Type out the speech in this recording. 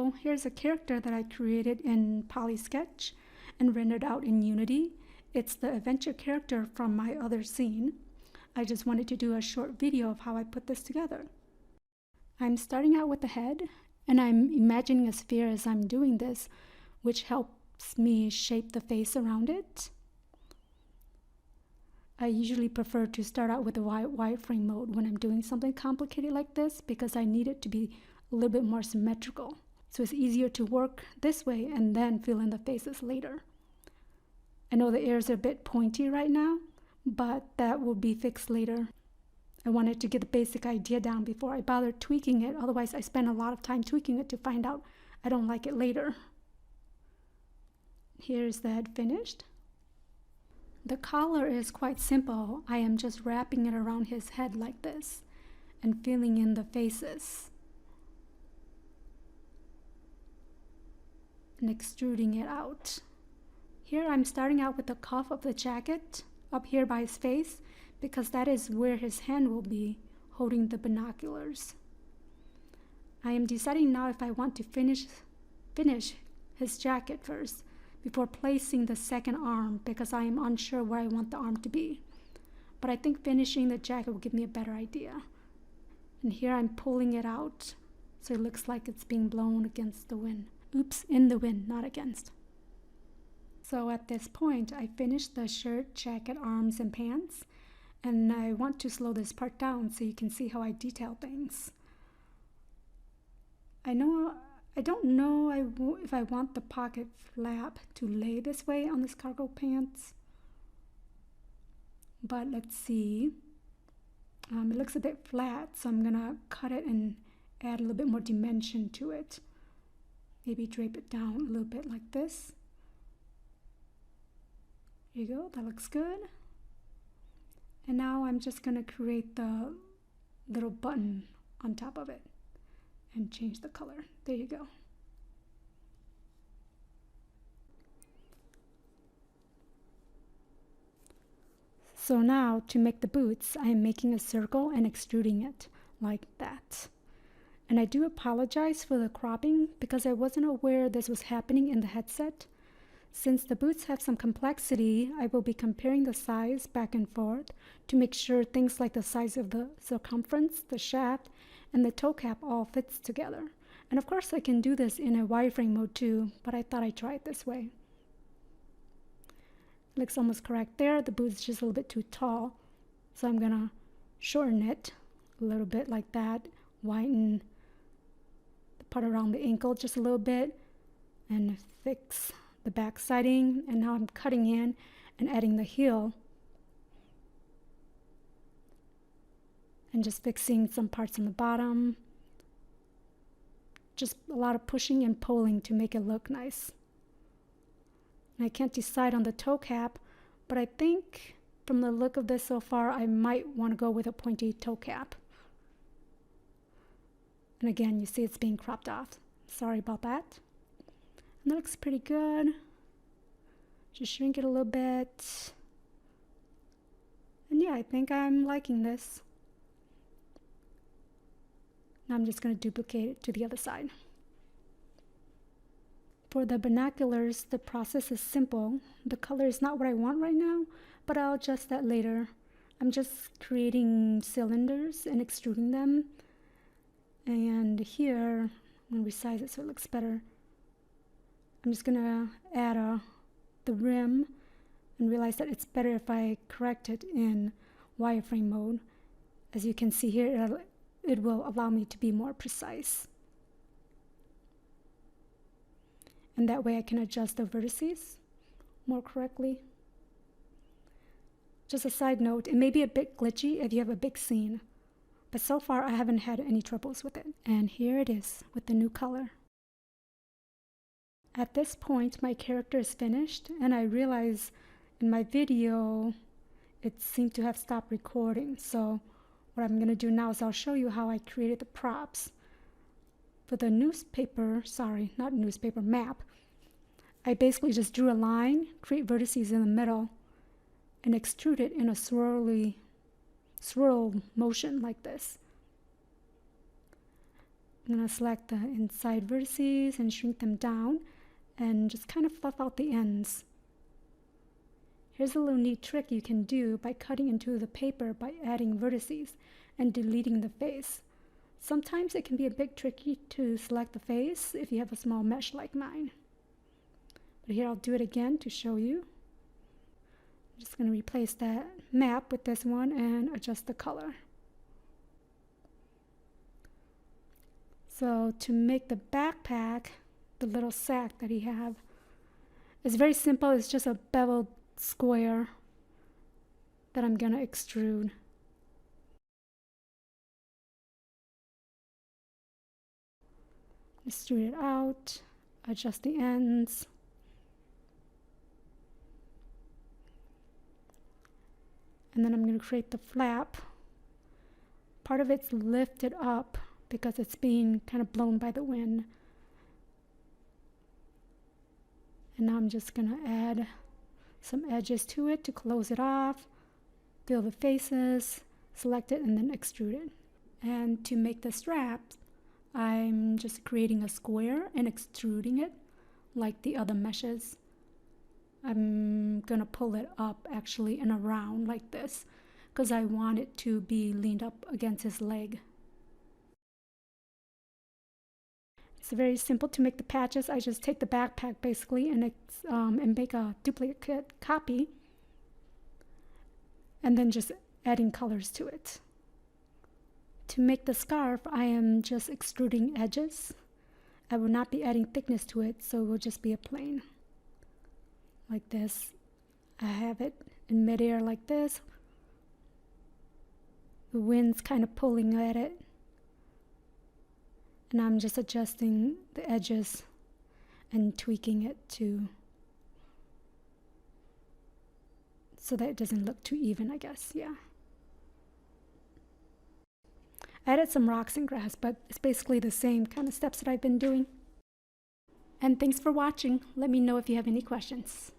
So here's a character that I created in Polysketch and rendered out in Unity. It's the adventure character from my other scene. I just wanted to do a short video of how I put this together. I'm starting out with the head, and I'm imagining a sphere as I'm doing this, which helps me shape the face around it. I usually prefer to start out with the wireframe mode when I'm doing something complicated like this because I need it to be a little bit more symmetrical. So it's easier to work this way and then fill in the faces later. I know the ears are a bit pointy right now, but that will be fixed later. I wanted to get the basic idea down before I bothered tweaking it, otherwise I spend a lot of time tweaking it to find out I don't like it later. Here's the head finished. The collar is quite simple. I am just wrapping it around his head like this and filling in the faces and extruding it out. Here I'm starting out with the cuff of the jacket up here by his face because that is where his hand will be holding the binoculars. I am deciding now if I want to finish his jacket first before placing the second arm because I am unsure where I want the arm to be. But I think finishing the jacket will give me a better idea. And here I'm pulling it out so it looks like it's being blown against the wind. Oops, in the wind, not against. So at this point, I finished the shirt, jacket, arms, and pants. And I want to slow this part down so you can see how I detail things. I don't know if I want the pocket flap to lay this way on this cargo pants. But let's see. It looks a bit flat, so I'm gonna cut it and add a little bit more dimension to it. Maybe drape it down a little bit like this. There you go, that looks good. And now I'm just gonna create the little button on top of it and change the color. There you go. So now to make the boots, I am making a circle and extruding it like that. And I do apologize for the cropping because I wasn't aware this was happening in the headset. Since the boots have some complexity, I will be comparing the size back and forth to make sure things like the size of the circumference, the shaft, and the toe cap all fits together. And of course I can do this in a wireframe mode too, but I thought I'd try it this way. Looks almost correct there. The boot's just a little bit too tall, so I'm gonna shorten it a little bit like that, widen the part around the ankle just a little bit, and fix the back siding. And now I'm cutting in and adding the heel and just fixing some parts on the bottom. Just a lot of pushing and pulling to make it look nice. And I can't decide on the toe cap, but I think from the look of this so far, I might want to go with a pointy toe cap. And again, you see it's being cropped off. Sorry about that. And that looks pretty good. Just shrink it a little bit. And yeah, I think I'm liking this. Now I'm just going to duplicate it to the other side. For the binoculars, the process is simple. The color is not what I want right now, but I'll adjust that later. I'm just creating cylinders and extruding them. And here, I'm going to resize it so it looks better. I'm just going to add the rim and realize that it's better if I correct it in wireframe mode. As you can see here, it will allow me to be more precise. And that way I can adjust the vertices more correctly. Just a side note, it may be a bit glitchy if you have a big scene, but so far I haven't had any troubles with it. And here it is with the new color. At this point, my character is finished, and I realize in my video it seemed to have stopped recording. So what I'm going to do now is I'll show you how I created the props. For the map, I basically just drew a line, create vertices in the middle, and extrude it in a swirl motion like this. I'm going to select the inside vertices and shrink them down and just kind of fluff out the ends. Here's a little neat trick you can do by cutting into the paper by adding vertices and deleting the face. Sometimes it can be a bit tricky to select the face if you have a small mesh like mine. But here I'll do it again to show you. I'm just going to replace that map with this one and adjust the color. So to make the backpack, the little sack that he have, it's very simple. It's just a beveled square that I'm going to extrude. Extrude it out, adjust the ends. And then I'm going to create the flap. Part of it's lifted up because it's being kind of blown by the wind. And now I'm just going to add some edges to it to close it off, fill the faces, select it, and then extrude it. And to make the straps, I'm just creating a square and extruding it like the other meshes. I'm gonna pull it up actually and around like this because I want it to be leaned up against his leg. It's very simple to make the patches. I just take the backpack basically and make a duplicate copy and then just adding colors to it. To make the scarf, I am just extruding edges. I will not be adding thickness to it, so it will just be a plain. Like this. I have it in midair like this. The wind's kind of pulling at it. And I'm just adjusting the edges and tweaking it so that it doesn't look too even, I guess, yeah. I added some rocks and grass, but it's basically the same kind of steps that I've been doing. And thanks for watching. Let me know if you have any questions.